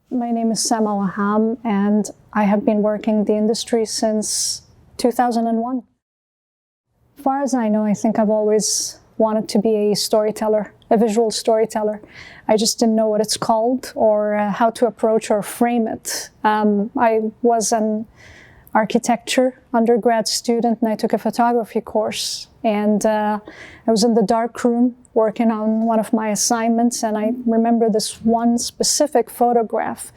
My name is Waham, and I have been working in the industry since 2001. As far as I know, I think I've always wanted to be a storyteller, a visual storyteller. I just didn't know what it's called or how to approach or frame it. I was an architecture undergrad student and I took a photography course, and I was in the dark room working on one of my assignments, and I remember this one specific photograph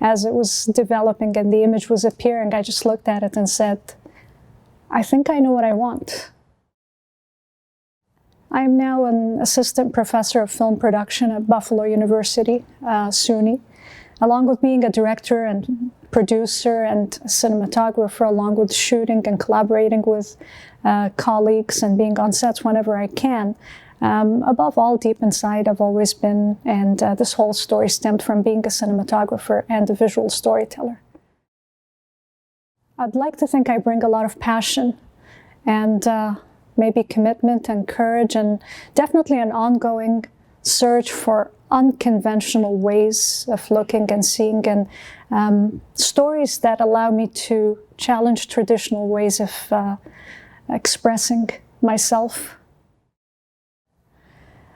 as it was developing and the image was appearing. I just looked at it and said, I think I know what I want. I am now an assistant professor of film production at Buffalo University, SUNY, along with being a director and producer and cinematographer, along with shooting and collaborating with colleagues and being on sets whenever I can. Above all, deep inside, I've always been, and this whole story stemmed from being a cinematographer and a visual storyteller. I'd like to think I bring a lot of passion and maybe commitment and courage, and definitely an ongoing search for unconventional ways of looking and seeing, and stories that allow me to challenge traditional ways of expressing myself.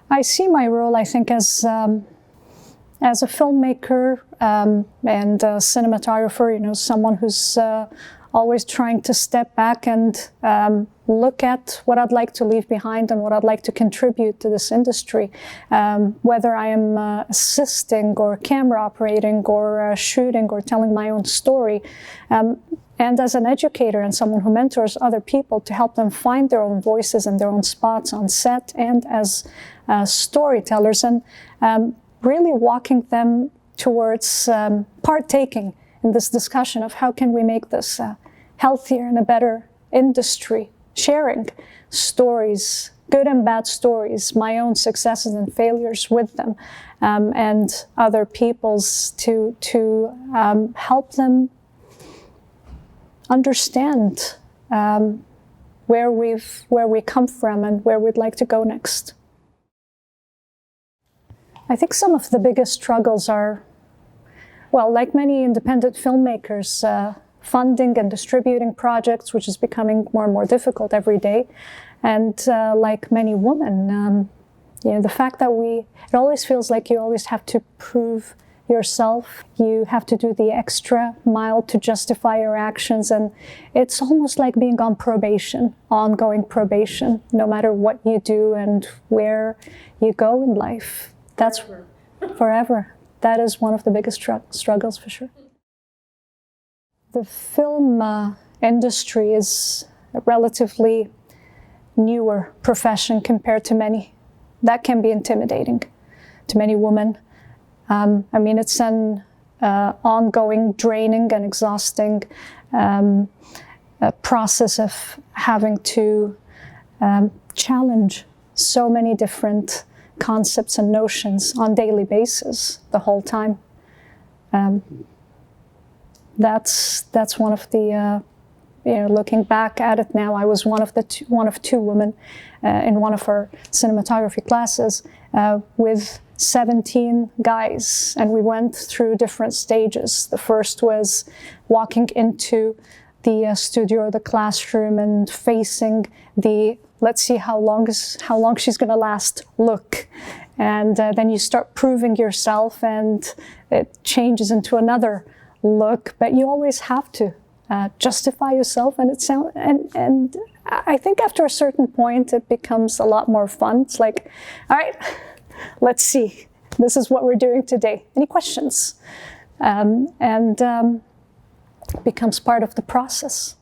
I see my role, I think, as a filmmaker and a cinematographer, someone who's always trying to step back and look at what I'd like to leave behind and what I'd like to contribute to this industry, whether I am assisting or camera operating or shooting or telling my own story. And as an educator and someone who mentors other people to help them find their own voices and their own spots on set, and as storytellers, and really walking them towards partaking in this discussion of how can we make this healthier and a better industry, sharing stories, good and bad stories, my own successes and failures with them, and other people's, to help them understand where we come from and where we'd like to go next. I think some of the biggest struggles are, well, like many independent filmmakers, funding and distributing projects, which is becoming more and more difficult every day. And like many women, the fact that it always feels like you always have to prove yourself. You have to do the extra mile to justify your actions. And it's almost like being on probation, ongoing probation, no matter what you do and where you go in life. That's forever. That is one of the biggest struggles, for sure. The film industry is a relatively newer profession compared to many. That can be intimidating to many women. It's an ongoing, draining and exhausting process of having to challenge so many different concepts and notions on a daily basis the whole time. That's one of the, looking back at it now, I was one of two women in one of our cinematography classes with 17 guys, and we went through different stages. The first was walking into the studio or the classroom and facing the let's see how long she's going to last look. And then you start proving yourself and it changes into another look, but you always have to justify yourself. And I think after a certain point, it becomes a lot more fun. It's like, all right, let's see. This is what we're doing today. Any questions? Becomes part of the process.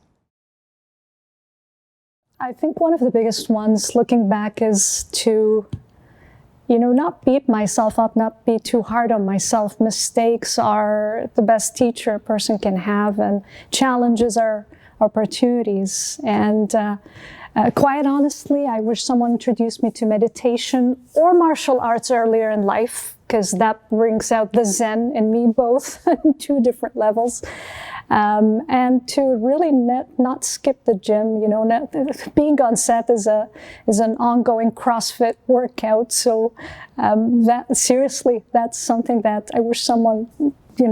I think one of the biggest ones, looking back, is to, not beat myself up, not be too hard on myself. Mistakes are the best teacher a person can have, and challenges are opportunities. And quite honestly, I wish someone introduced me to meditation or martial arts earlier in life, because that brings out the Zen in me, both on two different levels. And to really not skip the gym, being on set is an ongoing CrossFit workout. So that's something that I wish someone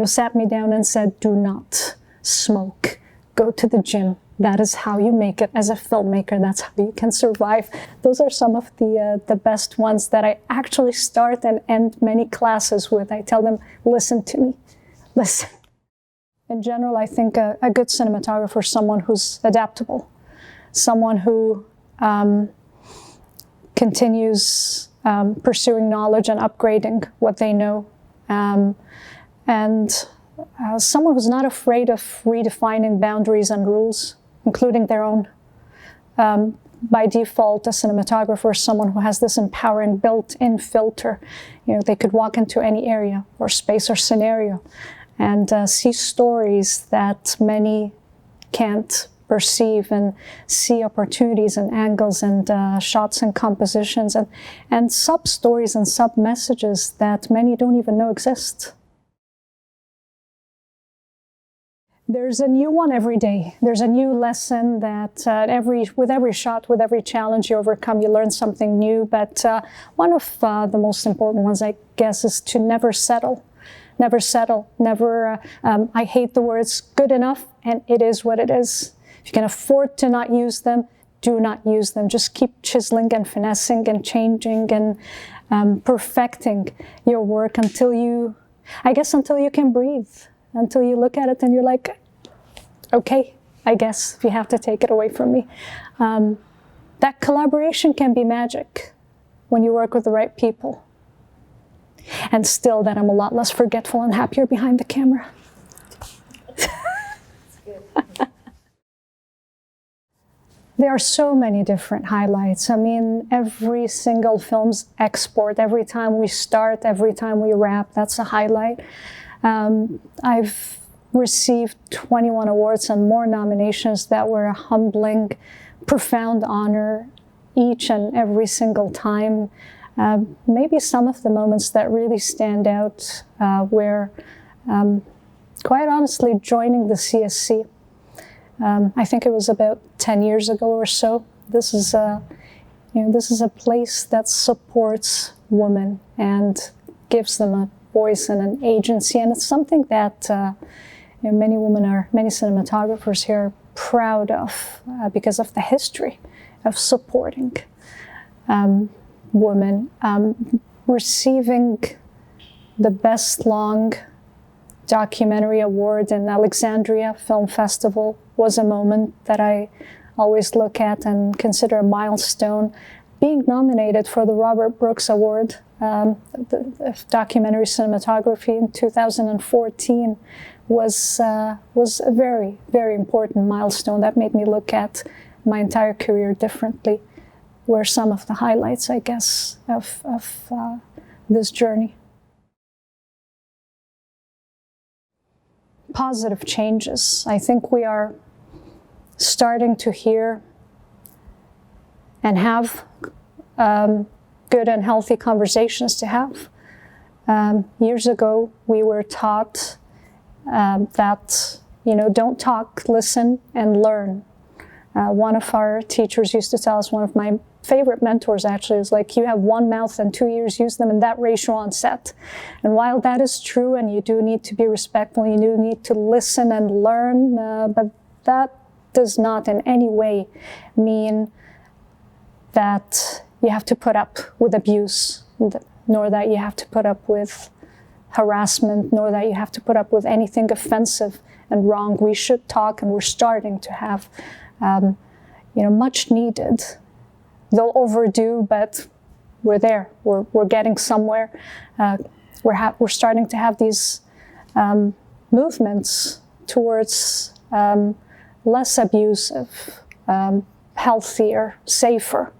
sat me down and said, do not smoke, go to the gym. That is how you make it as a filmmaker. That's how you can survive. Those are some of the best ones that I actually start and end many classes with. I tell them, listen to me, listen. In general, I think a good cinematographer is someone who's adaptable, someone who continues pursuing knowledge and upgrading what they know, and someone who's not afraid of redefining boundaries and rules, including their own. By default, a cinematographer is someone who has this empowering built-in filter. They could walk into any area or space or scenario and see stories that many can't perceive, and see opportunities and angles and shots and compositions and sub-stories and sub-messages that many don't even know exist. There's a new one every day. There's a new lesson that with every shot, with every challenge you overcome, you learn something new. But one of the most important ones, I guess, is to never settle. Never settle. Never, I hate the words good enough, and it is what it is. If you can afford to not use them, do not use them. Just keep chiseling and finessing and changing and perfecting your work until you can breathe. Until you look at it and you're like, okay, I guess, if you have to take it away from me. That collaboration can be magic when you work with the right people. And still that I'm a lot less forgetful and happier behind the camera. There are so many different highlights. I mean, every single film's export, every time we start, every time we wrap, that's a highlight. I've received 21 awards and more nominations that were a humbling, profound honor each and every single time. Maybe some of the moments that really stand out were, quite honestly, joining the CSC. I think it was about 10 years ago or so. This is a place that supports women and gives them a voice and an agency, and it's something that many cinematographers here are proud of because of the history of supporting women. Receiving the Best Long Documentary Award in Alexandria Film Festival was a moment that I always look at and consider a milestone. Being nominated for the Robert Brooks Award, the documentary cinematography in 2014 was a very, very important milestone that made me look at my entire career differently. Were some of the highlights, I guess, of this journey. Positive changes. I think we are starting to hear and have good and healthy conversations to have. Years ago, we were taught that, don't talk, listen, and learn. One of our teachers used to tell us, one of my favorite mentors actually, is like, you have one mouth and 2 ears, use them in that ratio on set. And while that is true, and you do need to be respectful, you do need to listen and learn, but that does not in any way mean that you have to put up with abuse, nor that you have to put up with harassment, nor that you have to put up with anything offensive and wrong. We should talk, and we're starting to have much needed, though overdue, but we're there. We're getting somewhere. We're starting to have these movements towards less abusive, healthier, safer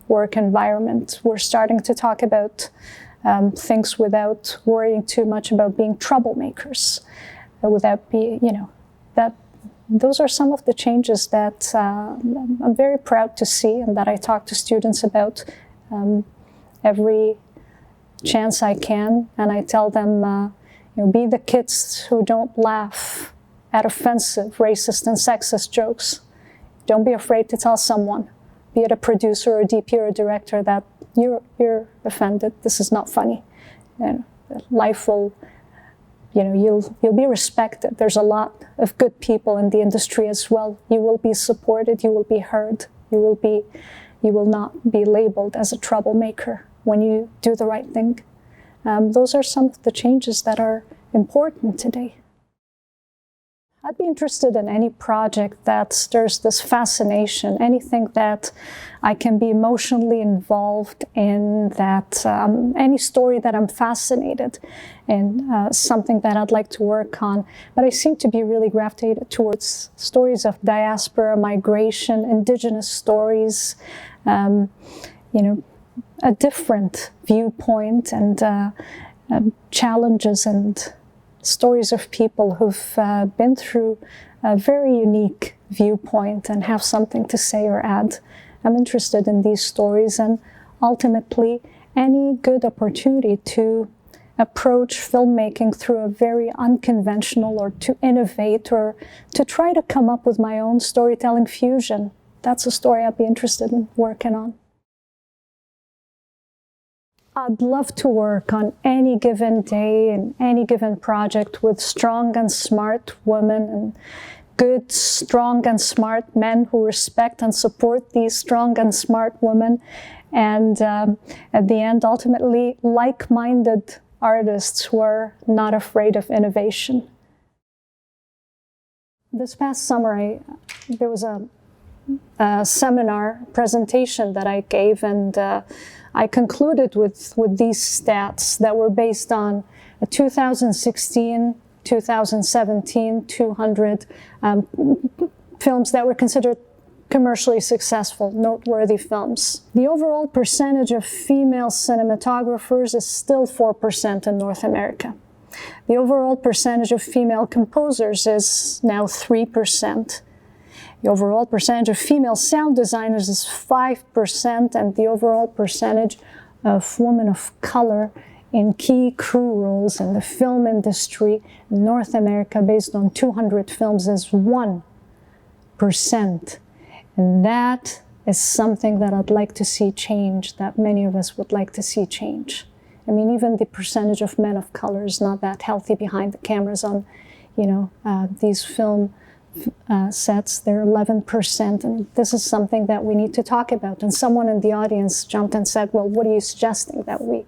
work environment. We're starting to talk about things without worrying too much about being troublemakers, without being, that. Those are some of the changes that I'm very proud to see, and that I talk to students about every chance I can. And I tell them, be the kids who don't laugh at offensive, racist, and sexist jokes. Don't be afraid to tell someone, be it a producer or a DP or a director, that you're offended. This is not funny. Life will you'll be respected. There's a lot of good people in the industry as well. You will be supported, you will be heard, you will not be labeled as a troublemaker when you do the right thing. Those are some of the changes that are important today. I'd be interested in any project that stirs this fascination, anything that I can be emotionally involved in, that any story that I'm fascinated in, something that I'd like to work on. But I seem to be really gravitated towards stories of diaspora, migration, indigenous stories, a different viewpoint and challenges and stories of people who've been through a very unique viewpoint and have something to say or add. I'm interested in these stories, and ultimately any good opportunity to approach filmmaking through a very unconventional, or to innovate, or to try to come up with my own storytelling fusion. That's a story I'd be interested in working on. I'd love to work on any given day and any given project with strong and smart women and good, strong and smart men who respect and support these strong and smart women. And at the end, ultimately, like-minded artists who are not afraid of innovation. This past summer, there was a seminar presentation that I gave, and I concluded with these stats that were based on 2016, 2017, 200 films that were considered commercially successful, noteworthy films. The overall percentage of female cinematographers is still 4% in North America. The overall percentage of female composers is now 3%. The overall percentage of female sound designers is 5%, and the overall percentage of women of color in key crew roles in the film industry in North America, based on 200 films, is 1%. And that is something that I'd like to see change, that many of us would like to see change. I mean, even the percentage of men of color is not that healthy behind the cameras on, these film sets. They're 11%, and this is something that we need to talk about. And someone in the audience jumped and said, well, what are you suggesting, that we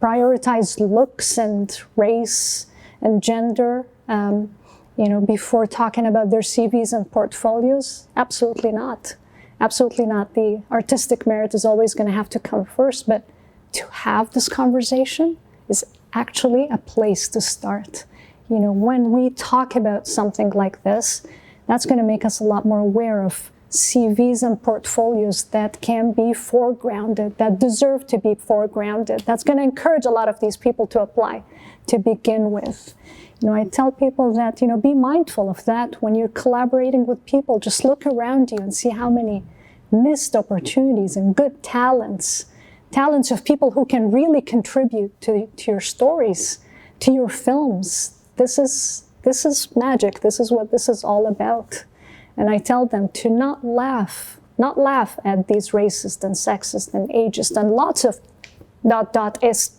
prioritize looks and race and gender, before talking about their CVs and portfolios? Absolutely not. Absolutely not. The artistic merit is always going to have to come first, but to have this conversation is actually a place to start. When we talk about something like this, that's going to make us a lot more aware of CVs and portfolios that can be foregrounded, that deserve to be foregrounded. That's going to encourage a lot of these people to apply to begin with. I tell people that, be mindful of that when you're collaborating with people. Just look around you and see how many missed opportunities and good talents of people who can really contribute to your stories, to your films. This is magic. This is what this is all about. And I tell them to not laugh at these racist and sexist and ageist and lots of ...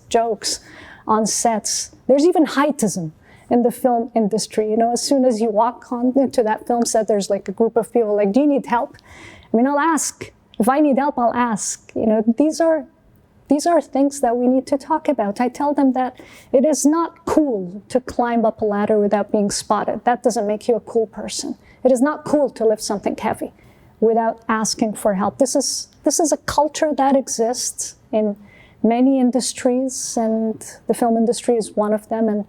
jokes on sets. There's even heightism in the film industry. As soon as you walk into that film set, there's like a group of people like, do you need help? I mean, I'll ask. If I need help, I'll ask. These are things that we need to talk about. I tell them that it is not cool to climb up a ladder without being spotted. That doesn't make you a cool person. It is not cool to lift something heavy without asking for help. This is a culture that exists in many industries, and the film industry is one of them. And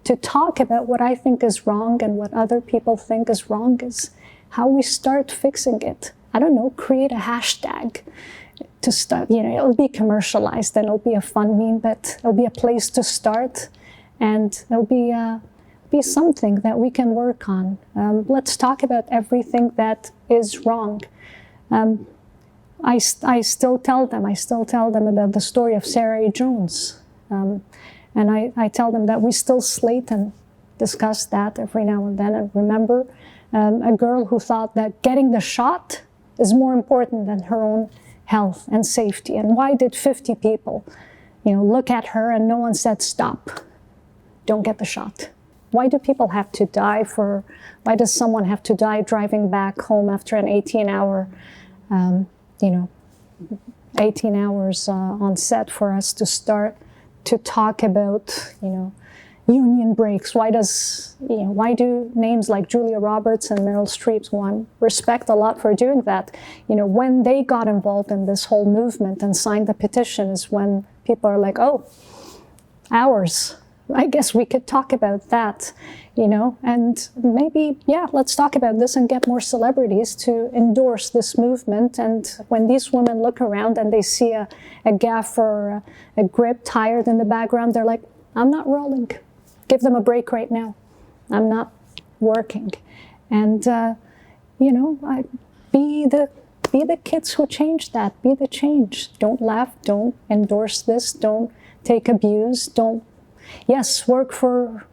to talk about what I think is wrong and what other people think is wrong is how we start fixing it. I don't know, create a hashtag to start. It'll be commercialized and it'll be a fun meme, but it'll be a place to start, and it'll be something that we can work on. Let's talk about everything that is wrong. I still tell them about the story of Sarah A. Jones. And I tell them that we still slate and discuss that every now and then. And remember, a girl who thought that getting the shot is more important than her own health and safety. And why did 50 people, look at her and no one said, stop, don't get the shot? why do people have to die why does someone have to die driving back home after an 18-hour, 18 hours on set for us to start to talk about, union breaks? Why do names like Julia Roberts and Meryl Streep, who I respect a lot for doing that, when they got involved in this whole movement and signed the petition is when people are like, oh, hours. I guess we could talk about that, and maybe, let's talk about this and get more celebrities to endorse this movement. And when these women look around and they see a gaffer or a grip tired in the background, they're like, I'm not rolling. Give them a break right now. I'm not working. And, be the kids who change that. Be the change. Don't laugh. Don't endorse this. Don't take abuse. Yes, work for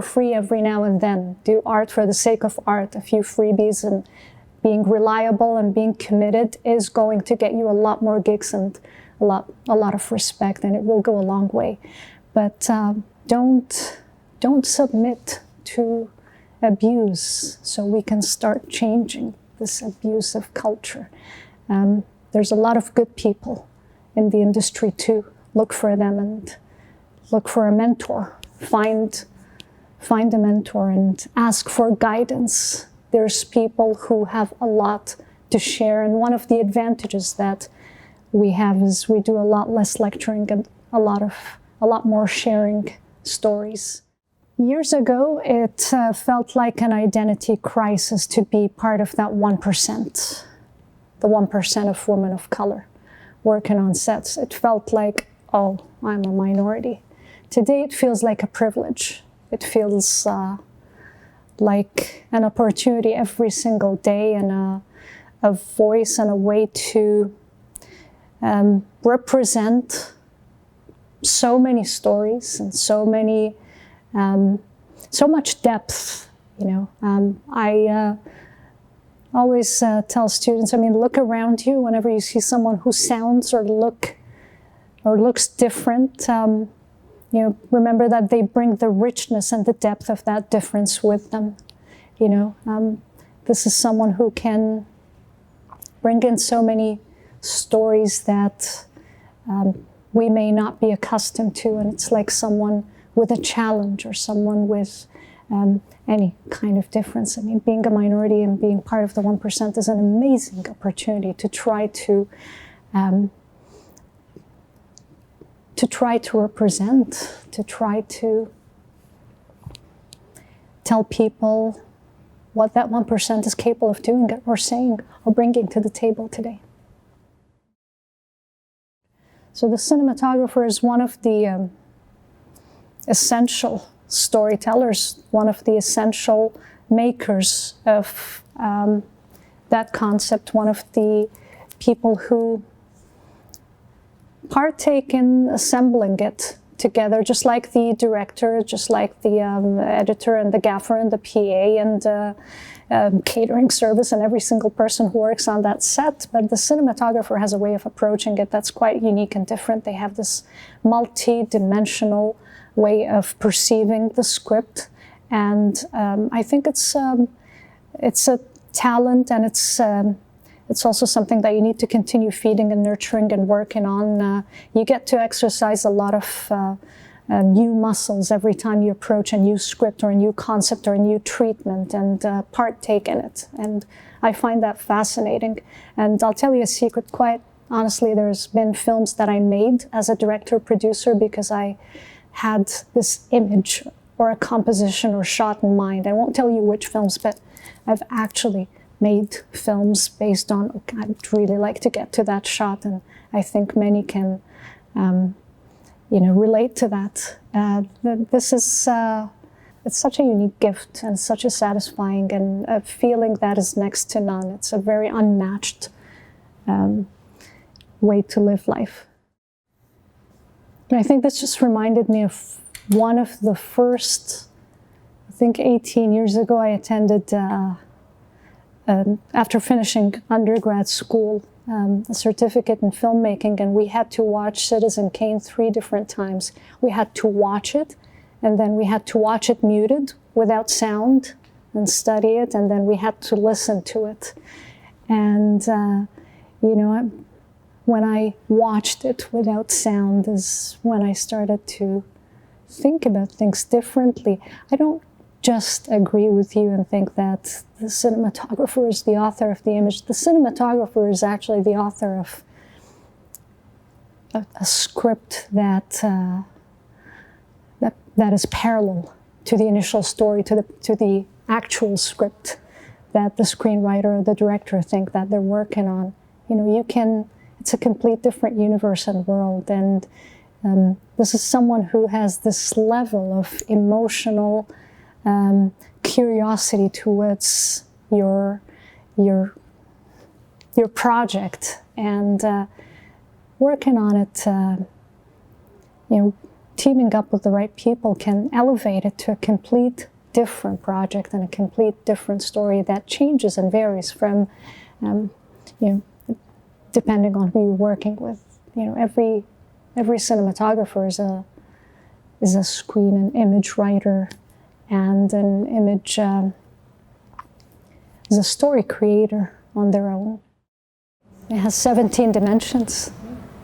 free every now and then. Do art for the sake of art. A few freebies and being reliable and being committed is going to get you a lot more gigs and a lot of respect, and it will go a long way. But don't submit to abuse so we can start changing this abusive culture. There's a lot of good people in the industry too. Look for them and look for a mentor. Find a mentor and ask for guidance. There's people who have a lot to share, and one of the advantages that we have is we do a lot less lecturing and a lot more sharing stories. Years ago, it felt like an identity crisis to be part of that 1%, the 1% of women of color working on sets. It felt like, oh, I'm a minority. Today, it feels like a privilege. It feels like an opportunity every single day and a voice and a way to represent so many stories and so much depth. I always tell students, look around you whenever you see someone who sounds or looks different. Remember that they bring the richness and the depth of that difference with them. This is someone who can bring in so many stories that we may not be accustomed to, and it's like someone with a challenge or someone with any kind of difference. Being a minority and being part of the 1% is an amazing opportunity to try to represent, to try to tell people what that 1% is capable of doing or saying or bringing to the table today. So the cinematographer is one of the essential storytellers, one of the essential makers of that concept, one of the people who partake in assembling it together, just like the director, just like the editor and the gaffer and the PA and catering service and every single person who works on that set. But the cinematographer has a way of approaching it that's quite unique and different. They have this multi-dimensional way of perceiving the script, and I think it's a talent, and it's also something that you need to continue feeding and nurturing and working on. You get to exercise a lot of new muscles every time you approach a new script or a new concept or a new treatment and partake in it. And I find that fascinating. And I'll tell you a secret, quite honestly, there's been films that I made as a director-producer because I had this image or a composition or shot in mind. I won't tell you which films, but I've actually made films based on, okay, I'd really like to get to that shot, and I think many can, relate to that. This is, it's such a unique gift and such a satisfying and a feeling that is next to none. It's a very unmatched way to live life. And I think this just reminded me of one of the first, I think 18 years ago, I attended after finishing undergrad school, a certificate in filmmaking, and we had to watch Citizen Kane 3 different times. We had to watch it and then we had to watch it muted without sound and study it, and then we had to listen to it. And, you know, when I watched it without sound is when I started to think about things differently. I don't just agree with you and think that the cinematographer is the author of the image. The cinematographer is actually the author of a script that is parallel to the initial story, to the actual script that the screenwriter or the director think that they're working on. You know, it's a complete different universe and world, and this is someone who has this level of emotional curiosity towards your project, and working on it, you know, teaming up with the right people can elevate it to a complete different project and a complete different story that changes and varies from, you know, depending on who you're working with. You know, every cinematographer is a screen and image writer, and an image is a story creator on their own. It has 17 dimensions.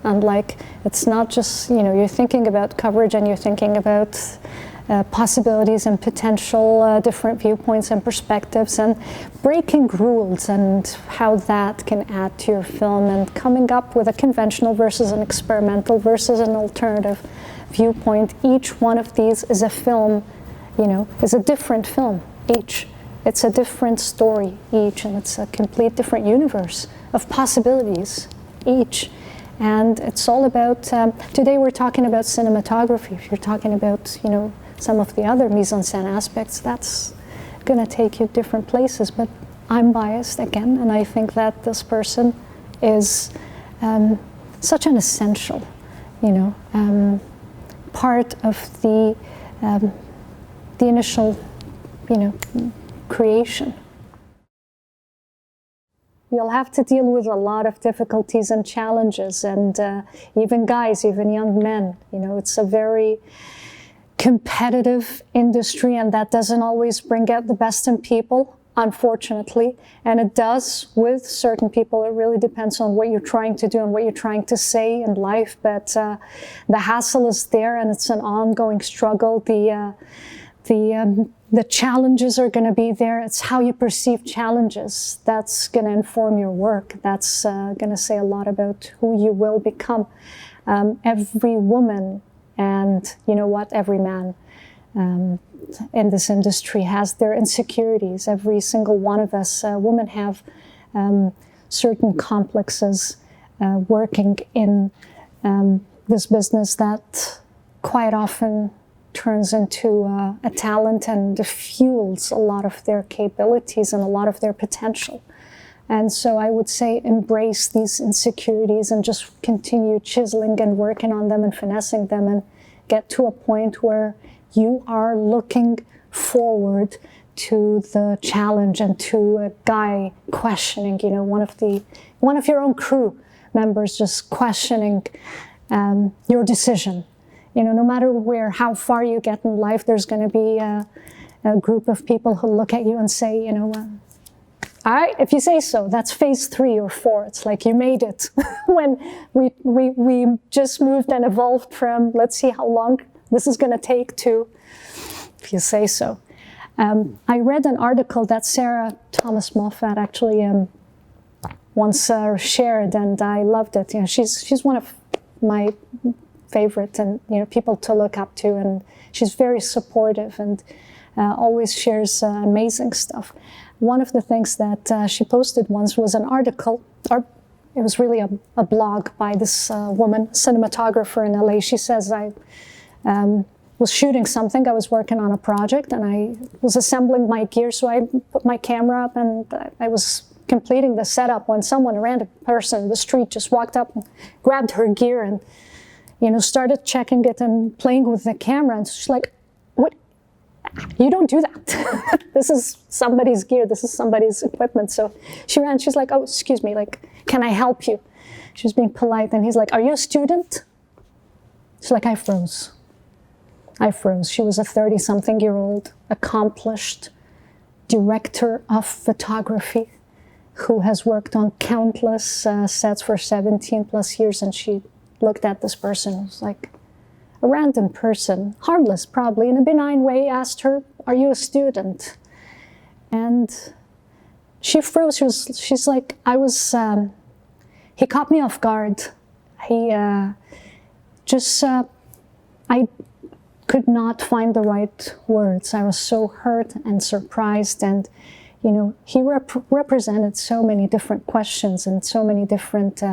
And like, it's not just, you know, you're thinking about coverage and you're thinking about possibilities and potential different viewpoints and perspectives, and breaking rules and how that can add to your film, and coming up with a conventional versus an experimental versus an alternative viewpoint. Each one of these is a film, you know, is a different film each. It's a different story each, and it's a complete different universe of possibilities each. And it's all about, today we're talking about cinematography. If you're talking about, you know, some of the other mise-en-scène aspects, that's going to take you different places. But I'm biased again, and I think that this person is such an essential, you know, part of the initial, you know, creation. You'll have to deal with a lot of difficulties and challenges, and even guys, even young men. You know, it's a very competitive industry, and that doesn't always bring out the best in people, unfortunately. And it does with certain people. It really depends on what you're trying to do and what you're trying to say in life. But the hassle is there, and it's an ongoing struggle. The challenges are going to be there. It's how you perceive challenges that's going to inform your work. That's going to say a lot about who you will become. Every woman, and you know what, every man in this industry has their insecurities. Every single one of us, women have certain complexes working in this business that quite often turns into a talent and fuels a lot of their capabilities and a lot of their potential. And so I would say embrace these insecurities and just continue chiseling and working on them and finessing them, and get to a point where you are looking forward to the challenge and to a guy questioning, you know, one of your own crew members just questioning your decision. You know, no matter how far you get in life, there's going to be a group of people who look at you and say, you know, all right, if you say so, that's phase 3 or 4. It's like you made it. When we just moved and evolved from, let's see how long this is going to take, to, if you say so. I read an article that Sarah Thomas Moffat actually once shared, and I loved it. You know, she's one of my favorite, and you know, people to look up to, and she's very supportive and always shares amazing stuff. One of the things that she posted once was an article, or it was really a blog by this woman, cinematographer in LA. She says, I was shooting something, I was working on a project, and I was assembling my gear, so I put my camera up and I was completing the setup when someone, a random person in the street, just walked up and grabbed her gear and, you know, started checking it and playing with the camera. And she's like, what? You don't do that. This is somebody's gear. This is somebody's equipment. So she ran. She's like, oh, excuse me. Like, can I help you? She was being polite. And he's like, are you a student? She's like, I froze. I froze. She was a 30-something-year-old, accomplished director of photography who has worked on countless sets for 17 plus years, and she looked at this person who was like a random person, harmless probably, in a benign way, asked her, "Are you a student?" And she froze. She's like, he caught me off guard. I could not find the right words. I was so hurt and surprised, and he represented so many different questions and so many different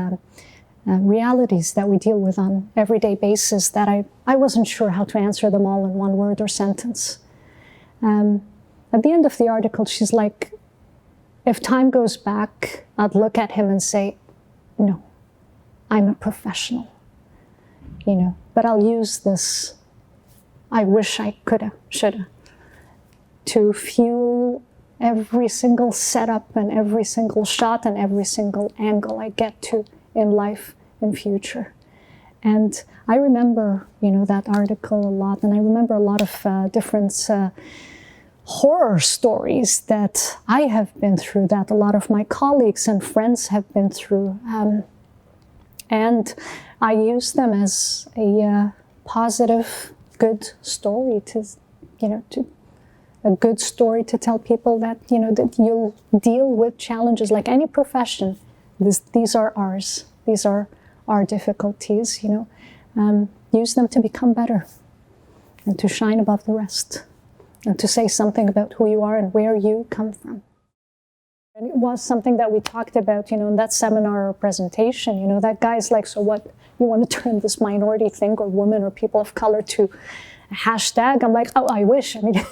realities that we deal with on everyday basis that I wasn't sure how to answer them all in one word or sentence. At the end of the article, she's like, if time goes back, I'd look at him and say, no, I'm a professional, but I'll use this, I wish I coulda, shoulda, to fuel every single setup and every single shot and every single angle I get to in life in future. And I remember, that article a lot, and I remember a lot of different horror stories that I have been through, that a lot of my colleagues and friends have been through. And I use them as a positive, good story a good story to tell people that, that you'll deal with challenges like any profession. These are ours. These are our difficulties, use them to become better and to shine above the rest and to say something about who you are and where you come from. And it was something that we talked about, in that seminar or presentation, that guy's like, so what, you want to turn this minority thing or women or people of color to a hashtag? I'm like, oh, I wish. I mean,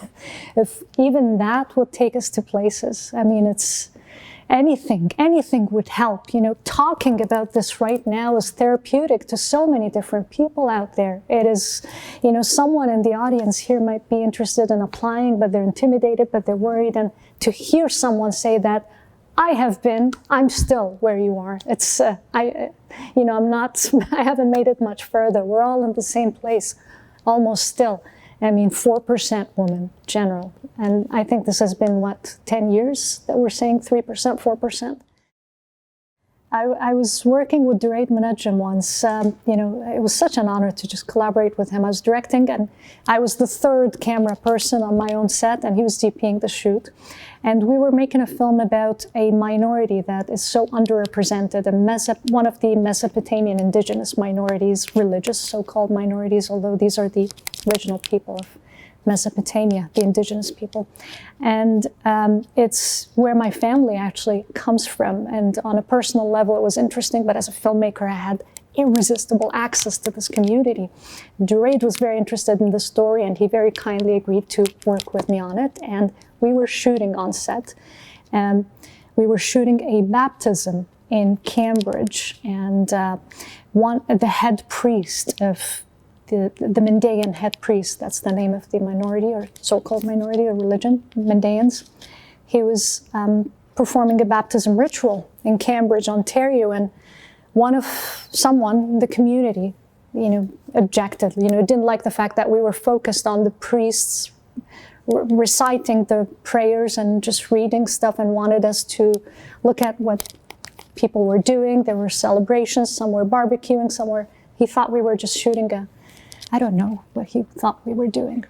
if even that would take us to places. I mean, it's anything would help. Talking about this right now is therapeutic to so many different people out there. It is, someone in the audience here might be interested in applying, but they're intimidated, but they're worried. And to hear someone say that, I'm still where you are. It's, I haven't made it much further. We're all in the same place, almost still. 4% women, general. And I think this has been, 10 years that we're saying 3%, 4%? I was working with Duraid Menajim once. It was such an honor to just collaborate with him. I was directing, and I was the third camera person on my own set, and he was DPing the shoot. And we were making a film about a minority that is so underrepresented, one of the Mesopotamian indigenous minorities, religious so-called minorities, although these are the original people of Mesopotamia, the indigenous people. And it's where my family actually comes from. And on a personal level, it was interesting, but as a filmmaker, I had irresistible access to this community. Duraid was very interested in the story, and he very kindly agreed to work with me on it. And we were shooting on set. And we were shooting a baptism in Cambridge. And the head priest of the Mandaean head priest, that's the name of the minority or so-called minority or religion, Mandaeans. He was performing a baptism ritual in Cambridge, Ontario, and someone in the community, objected, didn't like the fact that we were focused on the priests reciting the prayers and just reading stuff, and wanted us to look at what people were doing. There were celebrations, some were barbecuing, he thought we were just shooting I don't know what he thought we were doing.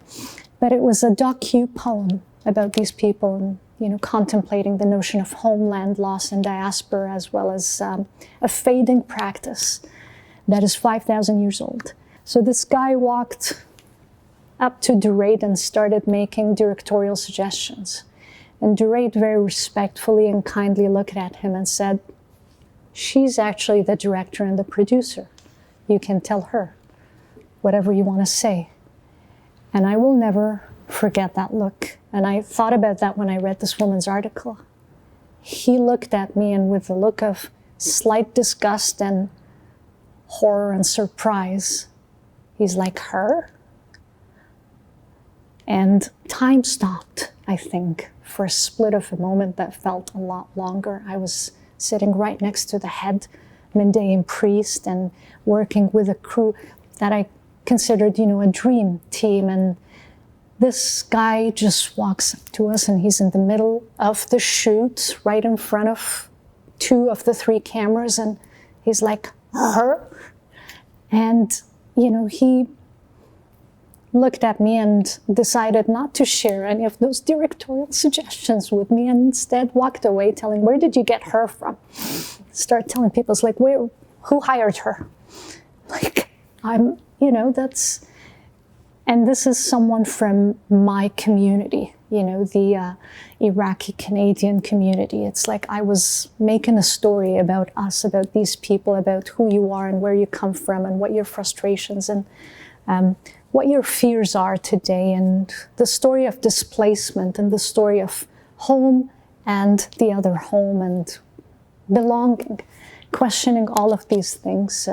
But it was a docu-poem about these people and, contemplating the notion of homeland loss and diaspora, as well as a fading practice that is 5,000 years old. So this guy walked up to Duraid and started making directorial suggestions. And Duraid very respectfully and kindly looked at him and said, she's actually the director and the producer. You can tell her whatever you want to say. And I will never forget that look. And I thought about that when I read this woman's article. He looked at me, and with a look of slight disgust and horror and surprise, he's like, her? And time stopped, I think, for a split of a moment that felt a lot longer. I was sitting right next to the head Mandaean priest and working with a crew that I considered, a dream team. And this guy just walks up to us, and he's in the middle of the shoot, right in front of 2 of the 3 cameras, and he's like, her? And, he looked at me and decided not to share any of those directorial suggestions with me, and instead walked away telling, where did you get her from? Start telling people, it's like, who hired her? Like, that's, and this is someone from my community, the Iraqi Canadian community. It's like I was making a story about us, about these people, about who you are and where you come from and what your frustrations and what your fears are today, and the story of displacement and the story of home and the other home and belonging, questioning all of these things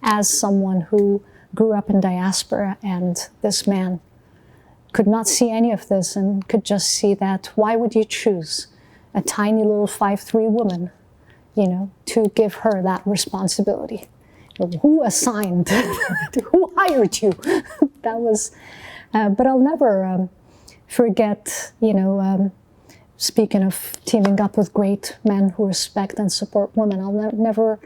as someone who grew up in diaspora. And this man could not see any of this and could just see that why would you choose a tiny little 5'3" woman, to give her that responsibility? Who assigned? Who hired you? That was, but I'll never forget, speaking of teaming up with great men who respect and support women, I'll never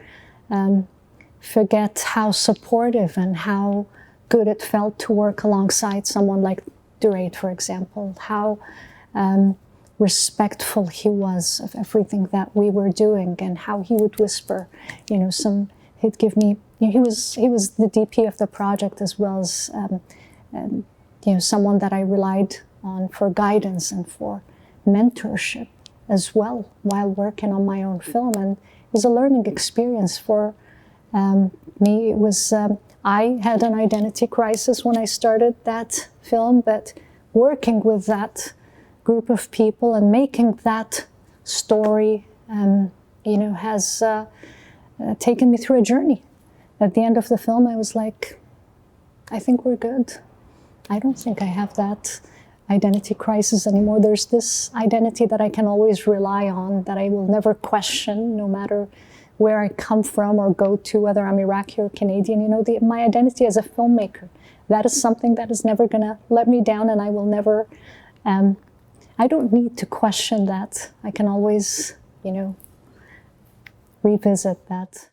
forget how supportive and how good it felt to work alongside someone like Durate, for example, how respectful he was of everything that we were doing, and how he would whisper, he'd give me, he was the DP of the project, as well as, someone that I relied on for guidance and for mentorship as well while working on my own film. And it was a learning experience for me. It was, I had an identity crisis when I started that film, but working with that group of people and making that story, has taken me through a journey. At the end of the film, I was like, I think we're good. I don't think I have that identity crisis anymore. There's this identity that I can always rely on, that I will never question, no matter where I come from or go to, whether I'm Iraqi or Canadian. My identity as a filmmaker, that is something that is never gonna let me down, and I will never, I don't need to question that. I can always, revisit that.